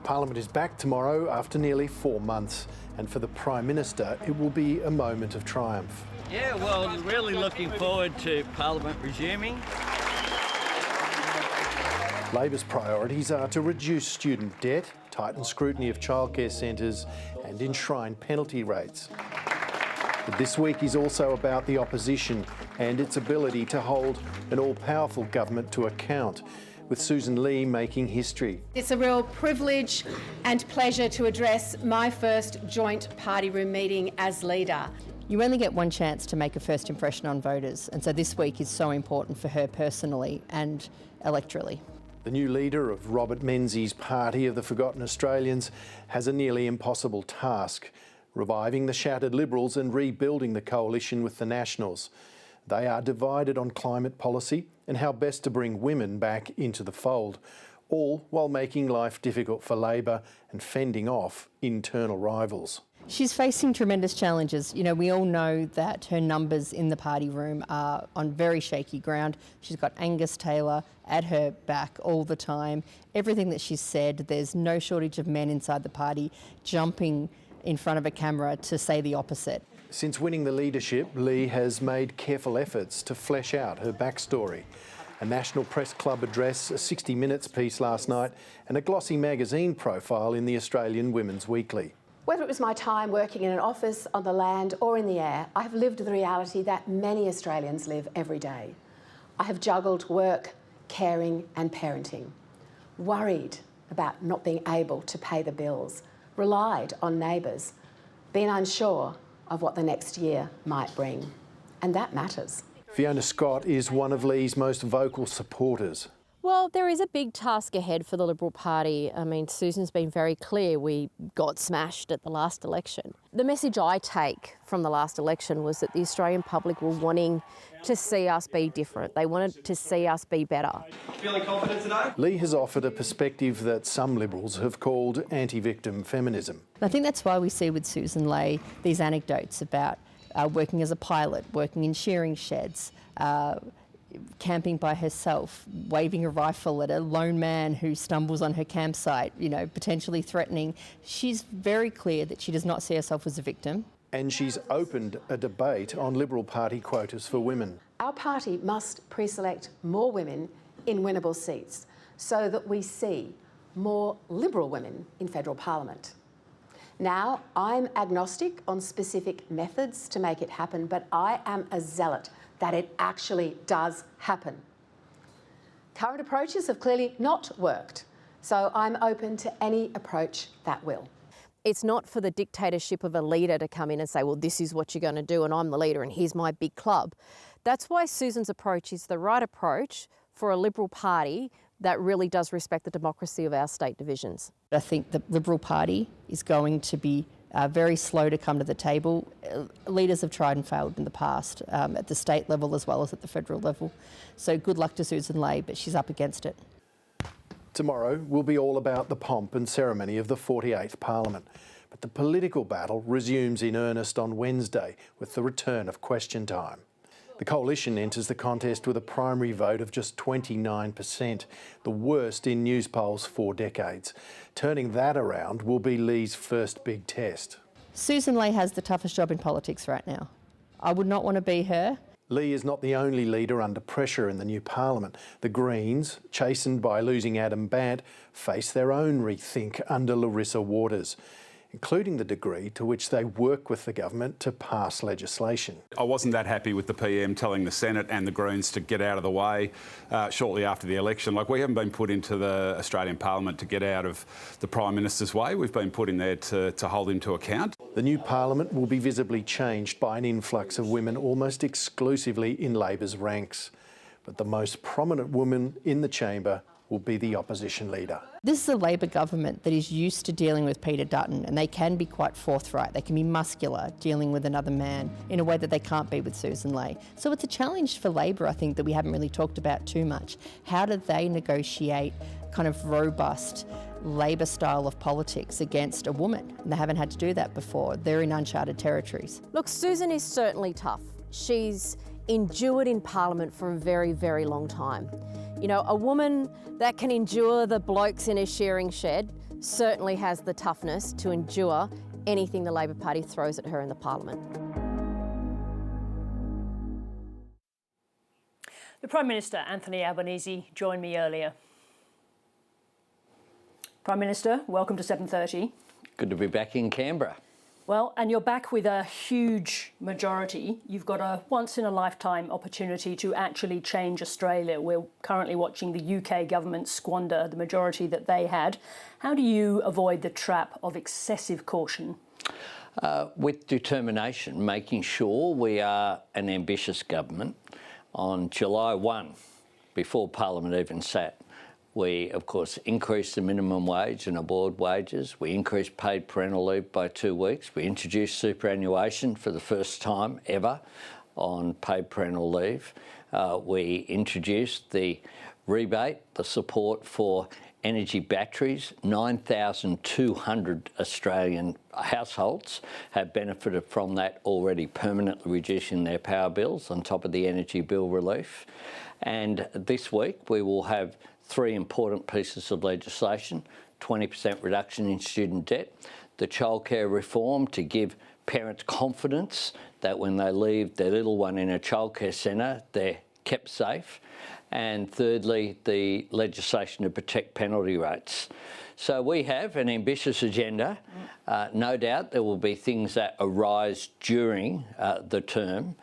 Parliament is back tomorrow after nearly 4 months, and for the Prime Minister it will be a moment of triumph. Yeah, well, really looking forward to Parliament resuming. Labor's priorities are to reduce student debt, tighten scrutiny of childcare centres and enshrine penalty rates. But this week is also about the opposition and its ability to hold an all-powerful government to account, with Susan Lee making history. It's a real privilege and pleasure to address my first joint party room meeting as leader. You only get one chance to make a first impression on voters, and so this week is so important for her personally and electorally. The new leader of Robert Menzies' party of the Forgotten Australians has a nearly impossible task: reviving the shattered Liberals and rebuilding the coalition with the Nationals. They are divided on climate policy and how best to bring women back into the fold, all while making life difficult for Labor and fending off internal rivals. She's facing tremendous challenges. You know, we all know that her numbers in the party room are on very shaky ground. She's got Angus Taylor at her back all the time. Everything that she's said, there's no shortage of men inside the party jumping in front of a camera to say the opposite. Since winning the leadership, Lee has made careful efforts to flesh out her backstory. A National Press Club address, a 60 Minutes piece last night, and a glossy magazine profile in the Australian Women's Weekly. Whether it was my time working in an office, on the land or in the air, I have lived the reality that many Australians live every day. I have juggled work, caring and parenting, worried about not being able to pay the bills, relied on neighbours, been unsure of what the next year might bring. And that matters. Fiona Scott is one of Lee's most vocal supporters. Well, there is a big task ahead for the Liberal Party. I mean, Susan's been very clear. We got smashed at the last election. The message I take from the last election was that the Australian public were wanting to see us be different. They wanted to see us be better. Feeling confident today? Lee has offered a perspective that some Liberals have called anti-victim feminism. I think that's why we see with Susan Lee these anecdotes about working as a pilot, working in shearing sheds, camping by herself, waving a rifle at a lone man who stumbles on her campsite, you know, potentially threatening. She's very clear that she does not see herself as a victim. And she's opened a debate on Liberal Party quotas for women. Our party must pre-select more women in winnable seats so that we see more Liberal women in federal parliament. Now, I'm agnostic on specific methods to make it happen, but I am a zealot that it actually does happen. Current approaches have clearly not worked, so I'm open to any approach that will. It's not for the dictatorship of a leader to come in and say, well, this is what you're going to do and I'm the leader and here's my big club. That's why Susan's approach is the right approach for a Liberal Party that really does respect the democracy of our state divisions. I think the Liberal Party is going to be very slow to come to the table. Leaders have tried and failed in the past, at the state level as well as at the federal level. So good luck to Susan Lee, but she's up against it. Tomorrow will be all about the pomp and ceremony of the 48th Parliament. But the political battle resumes in earnest on Wednesday with the return of Question Time. The coalition enters the contest with a primary vote of just 29%, the worst in news polls 4 decades. Turning that around will be Lee's first big test. Susan Lee has the toughest job in politics right now. I would not want to be her. Lee is not the only leader under pressure in the new parliament. The Greens, chastened by losing Adam Bant, face their own rethink under Larissa Waters, including the degree to which they work with the government to pass legislation. I wasn't that happy with the PM telling the Senate and the Greens to get out of the way shortly after the election. Like, we haven't been put into the Australian Parliament to get out of the Prime Minister's way. We've been put in there to hold him to account. The new parliament will be visibly changed by an influx of women almost exclusively in Labor's ranks. But the most prominent woman in the chamber will be the opposition leader. This is a Labor government that is used to dealing with Peter Dutton, and they can be quite forthright. They can be muscular, dealing with another man in a way that they can't be with Susan Lee. So it's a challenge for Labor, I think, that we haven't really talked about too much. How do they negotiate kind of robust Labor style of politics against a woman? And they haven't had to do that before. They're in uncharted territories. Look, Susan is certainly tough. She's endured in Parliament for a very, very long time. You know, a woman that can endure the blokes in a shearing shed certainly has the toughness to endure anything the Labor Party throws at her in the Parliament. The Prime Minister Anthony Albanese joined me earlier. Prime Minister, welcome to 7:30. Good to be back in Canberra. Well, and you're back with a huge majority. You've got a once-in-a-lifetime opportunity to actually change Australia. We're currently watching the UK government squander the majority that they had. How do you avoid the trap of excessive caution? With determination, making sure we are an ambitious government. On July 1, before Parliament even sat, we, of course, increased the minimum wage and award wages. We increased paid parental leave by 2 weeks. We introduced superannuation for the first time ever on paid parental leave. We introduced the rebate, the support for energy batteries. 9,200 Australian households have benefited from that already, permanently reducing their power bills on top of the energy bill relief. And this week we will have 3 important pieces of legislation: 20% reduction in student debt, the childcare reform to give parents confidence that when they leave their little one in a childcare centre, they're kept safe, and thirdly, the legislation to protect penalty rates. So we have an ambitious agenda. No doubt there will be things that arise during the term.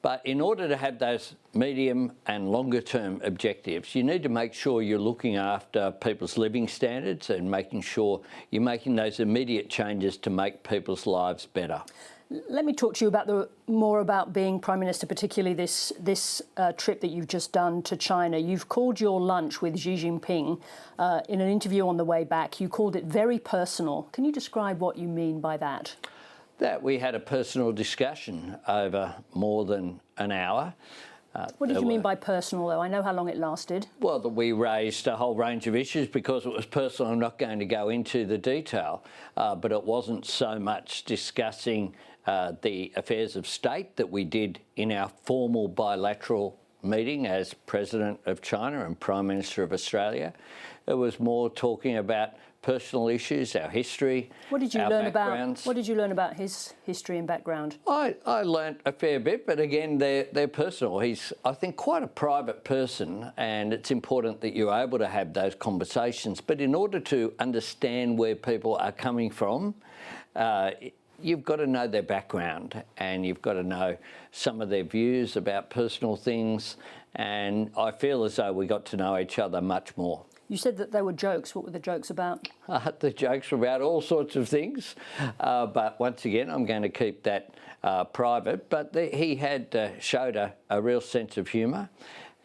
But in order to have those medium and longer term objectives, you need to make sure you're looking after people's living standards and making sure you're making those immediate changes to make people's lives better. Let me talk to you about more about being Prime Minister, particularly this trip that you've just done to China. You've called your lunch with Xi Jinping in an interview on the way back. You called it very personal. Can you describe what you mean by that? That we had a personal discussion over more than an hour. What did you mean by personal, though? I know how long it lasted. Well, that we raised a whole range of issues. Because it was personal, I'm not going to go into the detail, but it wasn't so much discussing the affairs of state that we did in our formal bilateral meeting as President of China and Prime Minister of Australia. It was more talking about personal issues, our history, What did you our learn backgrounds. about? What did you learn about his history and background? I learnt a fair bit, but again, they're personal. He's, I think, quite a private person, and it's important that you're able to have those conversations. But in order to understand where people are coming from, you've got to know their background, and you've got to know some of their views about personal things. And I feel as though we got to know each other much more. You said that they were jokes. What were the jokes about? The jokes were about all sorts of things, but once again, I'm going to keep that private. But he had showed a real sense of humour,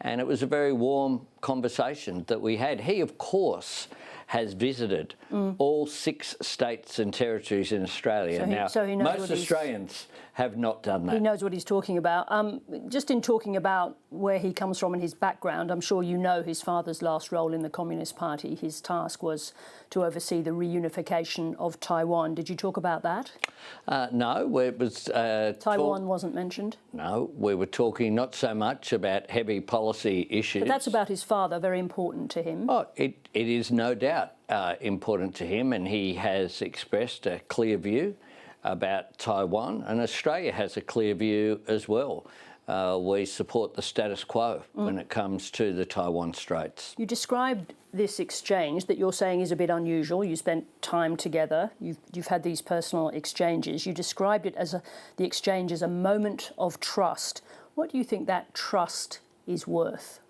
and it was a very warm conversation that we had. He, of course, has visited all 6 states and territories in Australia. So he knows most Australians have not done that. He knows what he's talking about. Just in talking about where he comes from and his background, I'm sure you know his father's last role in the Communist Party. His task was to oversee the reunification of Taiwan. Did you talk about that? No, it was... Taiwan wasn't mentioned? No, we were talking not so much about heavy policy issues. But that's about his father, very important to him. Oh, it is no doubt important to him, and he has expressed a clear view about Taiwan, and Australia has a clear view as well. We support the status quo when it comes to the Taiwan Straits. You described this exchange that you're saying is a bit unusual. You spent time together. You've had these personal exchanges. You described it as the exchange as a moment of trust. What do you think that trust is worth?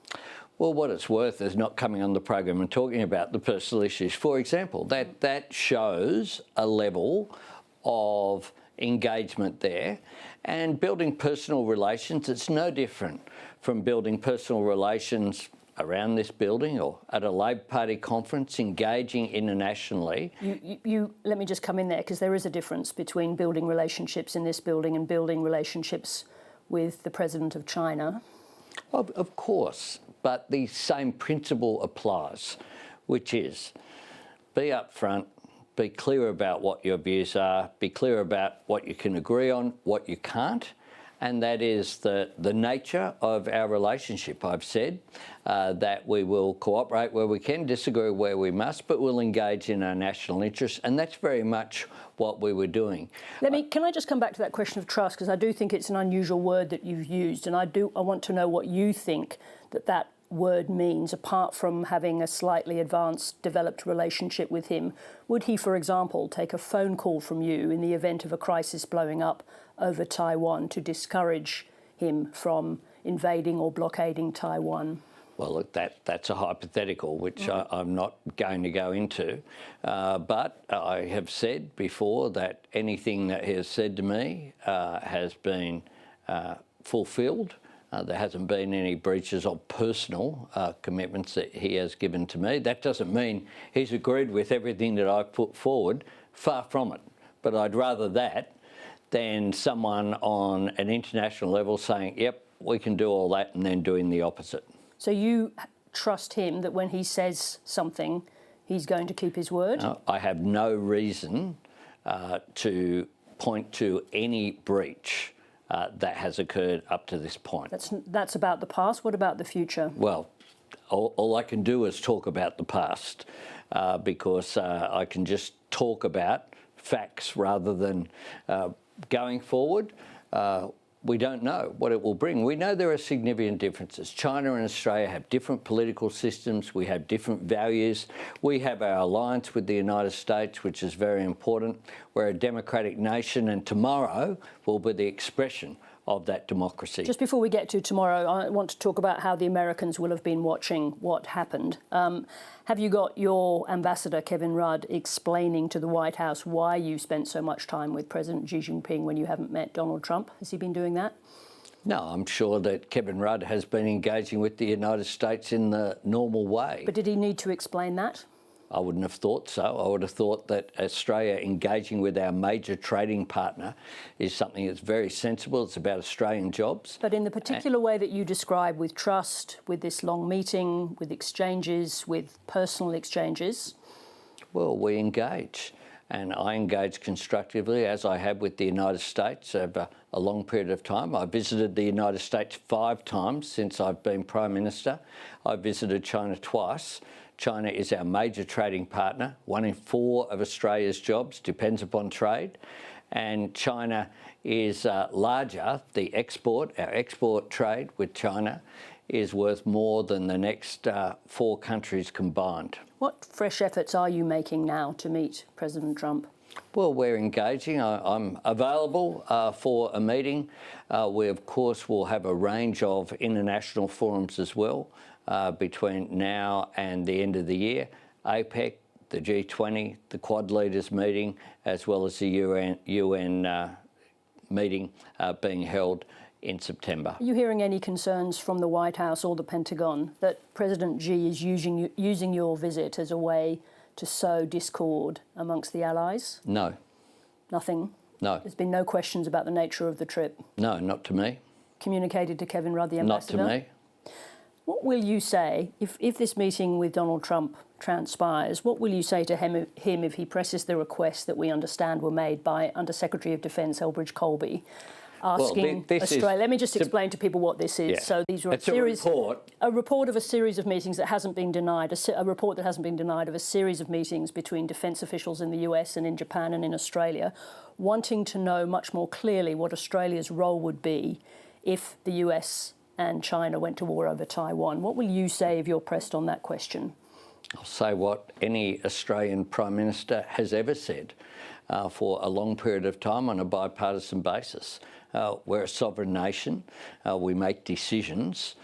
Well, what it's worth is not coming on the program and talking about the personal issues. For example, that shows a level of engagement there, and building personal relations. It's no different from building personal relations around this building or at a Labor Party conference, engaging internationally. Let me just come in there, because there is a difference between building relationships in this building and building relationships with the President of China. Of course, but the same principle applies, which is be upfront, be clear about what your views are, be clear about what you can agree on, what you can't, and that is the nature of our relationship. I've said that we will cooperate where we can, disagree where we must, but we'll engage in our national interests, and that's very much what we were doing. Can I just come back to that question of trust, because I do think it's an unusual word that you've used, and I want to know what you think that word means, apart from having a slightly advanced, developed relationship with him. Would he, for example, take a phone call from you in the event of a crisis blowing up over Taiwan to discourage him from invading or blockading Taiwan? Well, look, that's a hypothetical, which I'm not going to go into. But I have said before that anything that he has said to me has been fulfilled. There hasn't been any breaches of personal commitments that he has given to me. That doesn't mean he's agreed with everything that I've put forward. Far from it. But I'd rather that than someone on an international level saying, yep, we can do all that, and then doing the opposite. So you trust him that when he says something, he's going to keep his word? I have no reason to point to any breach that has occurred up to this point. That's about the past. What about the future? Well, all I can do is talk about the past because I can just talk about facts rather than going forward. We don't know what it will bring. We know there are significant differences. China and Australia have different political systems. We have different values. We have our alliance with the United States, which is very important. We're a democratic nation, and tomorrow will be the expression of that democracy. Just before we get to tomorrow, I want to talk about how the Americans will have been watching what happened. Have you got your ambassador, Kevin Rudd, explaining to the White House why you spent so much time with President Xi Jinping when you haven't met Donald Trump? Has he been doing that? No, I'm sure that Kevin Rudd has been engaging with the United States in the normal way. But did he need to explain that? I wouldn't have thought so. I would have thought that Australia engaging with our major trading partner is something that's very sensible. It's about Australian jobs. But in the particular way that you describe, with trust, with this long meeting, with exchanges, with personal exchanges? Well, we engage. And I engage constructively, as I have with the United States over a long period of time. I visited the United States 5 times since I've been Prime Minister. I visited China twice. China is our major trading partner. 1 in 4 of Australia's jobs depends upon trade. And China is larger. Our export trade with China is worth more than the next 4 countries combined. What fresh efforts are you making now to meet President Trump? Well, we're engaging. I'm available for a meeting. We, of course, will have a range of international forums as well between now and the end of the year. APEC, the G20, the Quad Leaders meeting, as well as the UN meeting being held in September. Are you hearing any concerns from the White House or the Pentagon that President Xi is using your visit as a way to sow discord amongst the allies? No. Nothing? No. There's been no questions about the nature of the trip? No, not to me. Communicated to Kevin Rudd, the ambassador? Not to me. What will you say, if this meeting with Donald Trump transpires, what will you say to him if he presses the requests that we understand were made by Under-Secretary of Defence Elbridge Colby, asking Australia... Let me just explain to people what this is. Yeah. So these are a report of a series of meetings that hasn't been denied, a report that hasn't been denied of a series of meetings between defence officials in the US and in Japan and in Australia, wanting to know much more clearly what Australia's role would be if the US and China went to war over Taiwan. What will you say if you're pressed on that question? I'll say what any Australian Prime Minister has ever said for a long period of time on a bipartisan basis. We're a sovereign nation. We make decisions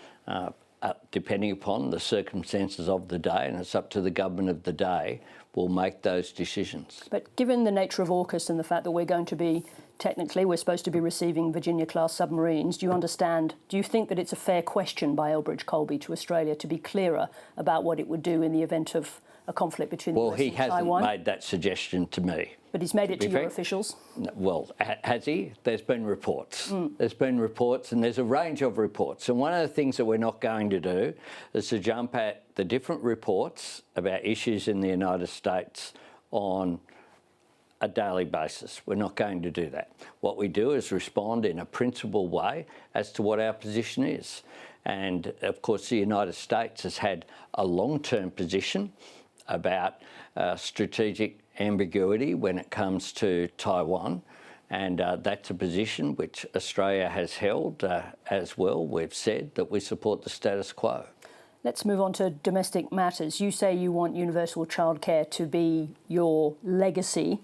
depending upon the circumstances of the day, and it's up to the government of the day will make those decisions. But given the nature of AUKUS and the fact that we're going to be, technically, we're supposed to be receiving Virginia-class submarines, do you think that it's a fair question by Elbridge Colby to Australia to be clearer about what it would do in the event of a conflict between the US and Taiwan? Well, he hasn't made that suggestion to me. But he's made it to your officials? Well, has he? There's been reports. There's been reports, and there's a range of reports. And one of the things that we're not going to do is to jump at the different reports about issues in the United States on a daily basis. We're not going to do that. What we do is respond in a principled way as to what our position is. And of course, the United States has had a long-term position about strategic ambiguity when it comes to Taiwan. And that's a position which Australia has held as well. We've said that we support the status quo. Let's move on to domestic matters. You say you want universal childcare to be your legacy.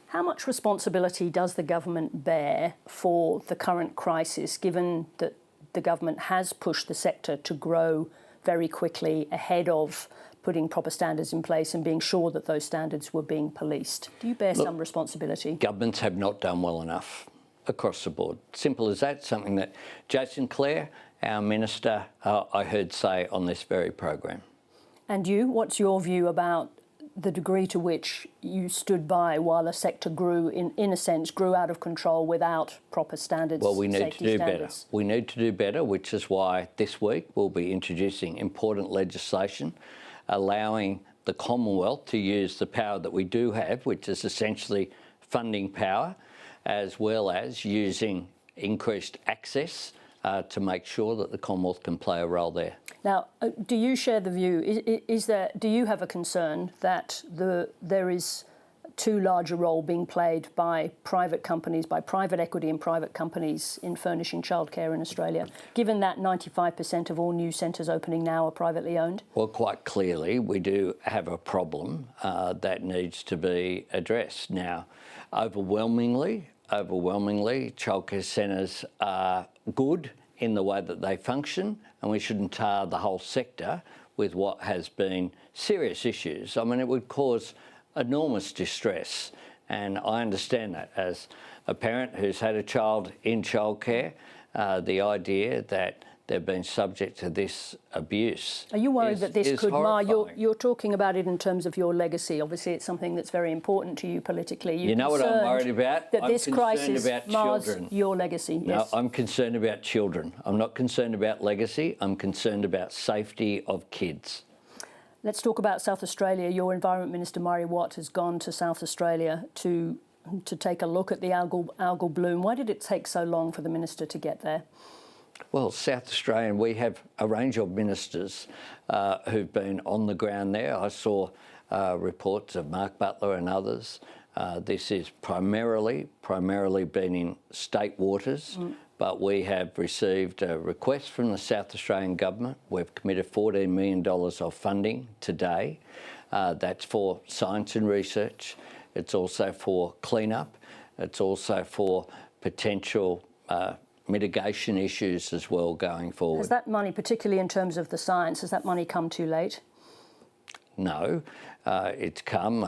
How much responsibility does the government bear for the current crisis, given that the government has pushed the sector to grow very quickly ahead of putting proper standards in place and being sure that those standards were being policed? Do you bear some responsibility? Governments have not done well enough across the board. Simple as that. Something that Jason Clare, our minister, I heard say on this very program. And you, what's your view about the degree to which you stood by while a sector grew, in a sense, grew out of control without proper standards? Well, we need to do better. We need to do better, which is why this week we'll be introducing important legislation allowing the Commonwealth to use the power that we do have, which is essentially funding power, as well as using increased access to make sure that the Commonwealth can play a role there. Now, do you share the view, do you have a concern that there is too large a role being played by private companies, by private equity and private companies in furnishing childcare in Australia, given that 95% of all new centres opening now are privately owned? Well, quite clearly, we do have a problem that needs to be addressed. Now, overwhelmingly, childcare centres are good in the way that they function, and we shouldn't tar the whole sector with what has been serious issues. I mean, it would cause enormous distress, and I understand that as a parent who's had a child in childcare, the idea that they've been subject to this abuse. Are you worried that this could mar? Horrifying. You're talking about it in terms of your legacy. Obviously, it's something that's very important to you politically. You know what I'm worried about? That this crisis about mars children. Your legacy. No, yes. I'm concerned about children. I'm not concerned about legacy. I'm concerned about safety of kids. Let's talk about South Australia. Your Environment Minister, Murray Watt, has gone to South Australia to take a look at the algal bloom. Why did it take so long for the minister to get there? Well, South Australian, we have a range of ministers who've been on the ground there. I saw reports of Mark Butler and others. This is primarily been in state waters, but we have received a request from the South Australian government. We've committed $14 million of funding today. That's for science and research. It's also for clean-up. It's also for potential mitigation issues as well going forward. Has that money, particularly in terms of the science, has that money come too late? No, it's come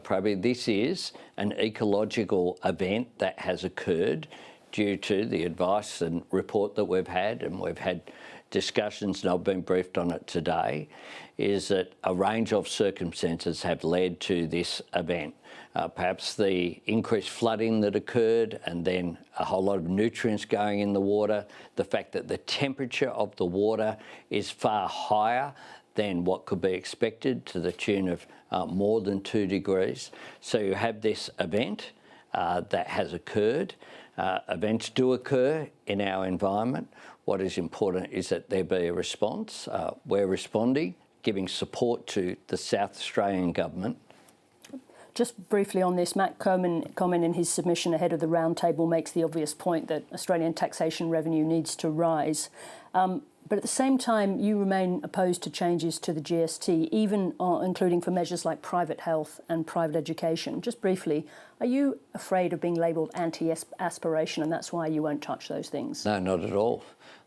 probably. This is an ecological event that has occurred due to the advice and report that we've had, and we've had discussions, and I've been briefed on it today, is that a range of circumstances have led to this event. Perhaps the increased flooding that occurred, and then a whole lot of nutrients going in the water, the fact that the temperature of the water is far higher than what could be expected, to the tune of more than 2 degrees. So you have this event that has occurred. Events do occur in our environment. What is important is that there be a response. We're responding, giving support to the South Australian government. Just briefly on this, Matt Comyn in his submission ahead of the roundtable makes the obvious point that Australian taxation revenue needs to rise. But at the same time, you remain opposed to changes to the GST, even including for measures like private health and private education. Just briefly, are you afraid of being labelled anti-aspiration, and that's why you won't touch those things? No, not at all.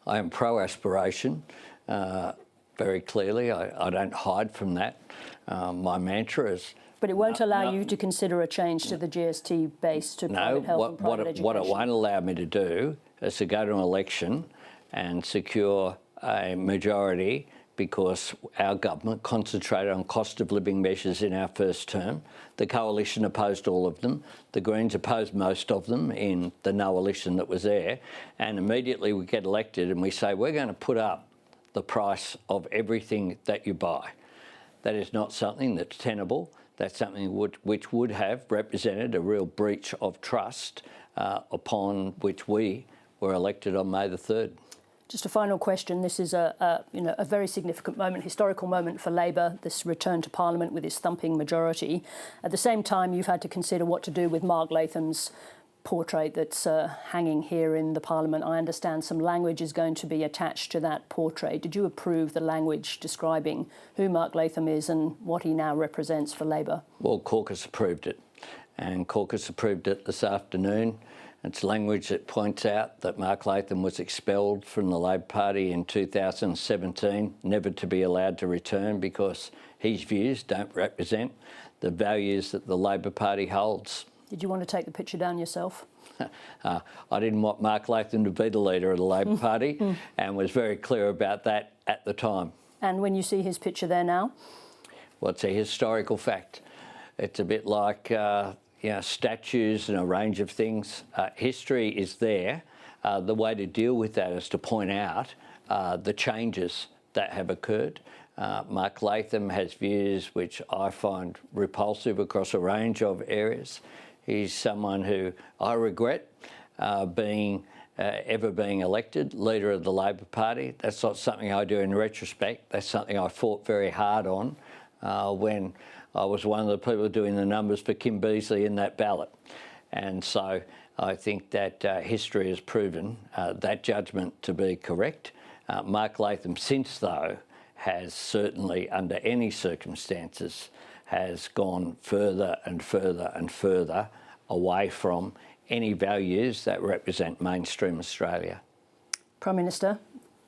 I am pro-aspiration, very clearly. I don't hide from that. My mantra is... But it won't allow you to consider a change to the GST base to private health and private education? What it won't allow me to do is to go to an election and secure a majority, because our government concentrated on cost of living measures in our first term. The Coalition opposed all of them. The Greens opposed most of them in the no-alition that was there. And immediately we get elected and we say, we're going to put up the price of everything that you buy. That is not something that's tenable. that's something which would have represented a real breach of trust upon which we were elected on May the 3rd. Just a final question. This is a very significant moment, historical moment for Labor, this return to Parliament with its thumping majority. At the same time, you've had to consider what to do with Mark Latham's portrait that's hanging here in the Parliament. I understand some language is going to be attached to that portrait. Did you approve the language describing who Mark Latham is and what he now represents for Labor? Well, caucus approved it, and caucus approved it this afternoon. It's language that points out that Mark Latham was expelled from the Labor Party in 2017, never to be allowed to return because his views don't represent the values that the Labor Party holds. Did you want to take the picture down yourself? I didn't want Mark Latham to be the leader of the Labor Party and was very clear about that at the time. And when you see his picture there now? Well, it's a historical fact. It's a bit like statues and a range of things. History is there. The way to deal with that is to point out the changes that have occurred. Mark Latham has views which I find repulsive across a range of areas. He's someone who I regret ever being elected leader of the Labor Party. That's not something I do in retrospect. That's something I fought very hard on when I was one of the people doing the numbers for Kim Beazley in that ballot. And so I think that history has proven that judgment to be correct. Mark Latham since, though, has certainly, under any circumstances, has gone further and further and further away from any values that represent mainstream Australia. Prime Minister,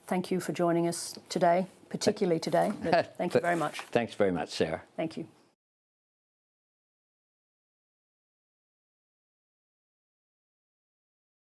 thank you for joining us today, particularly today. Thank you very much. Thanks very much, Sarah. Thank you.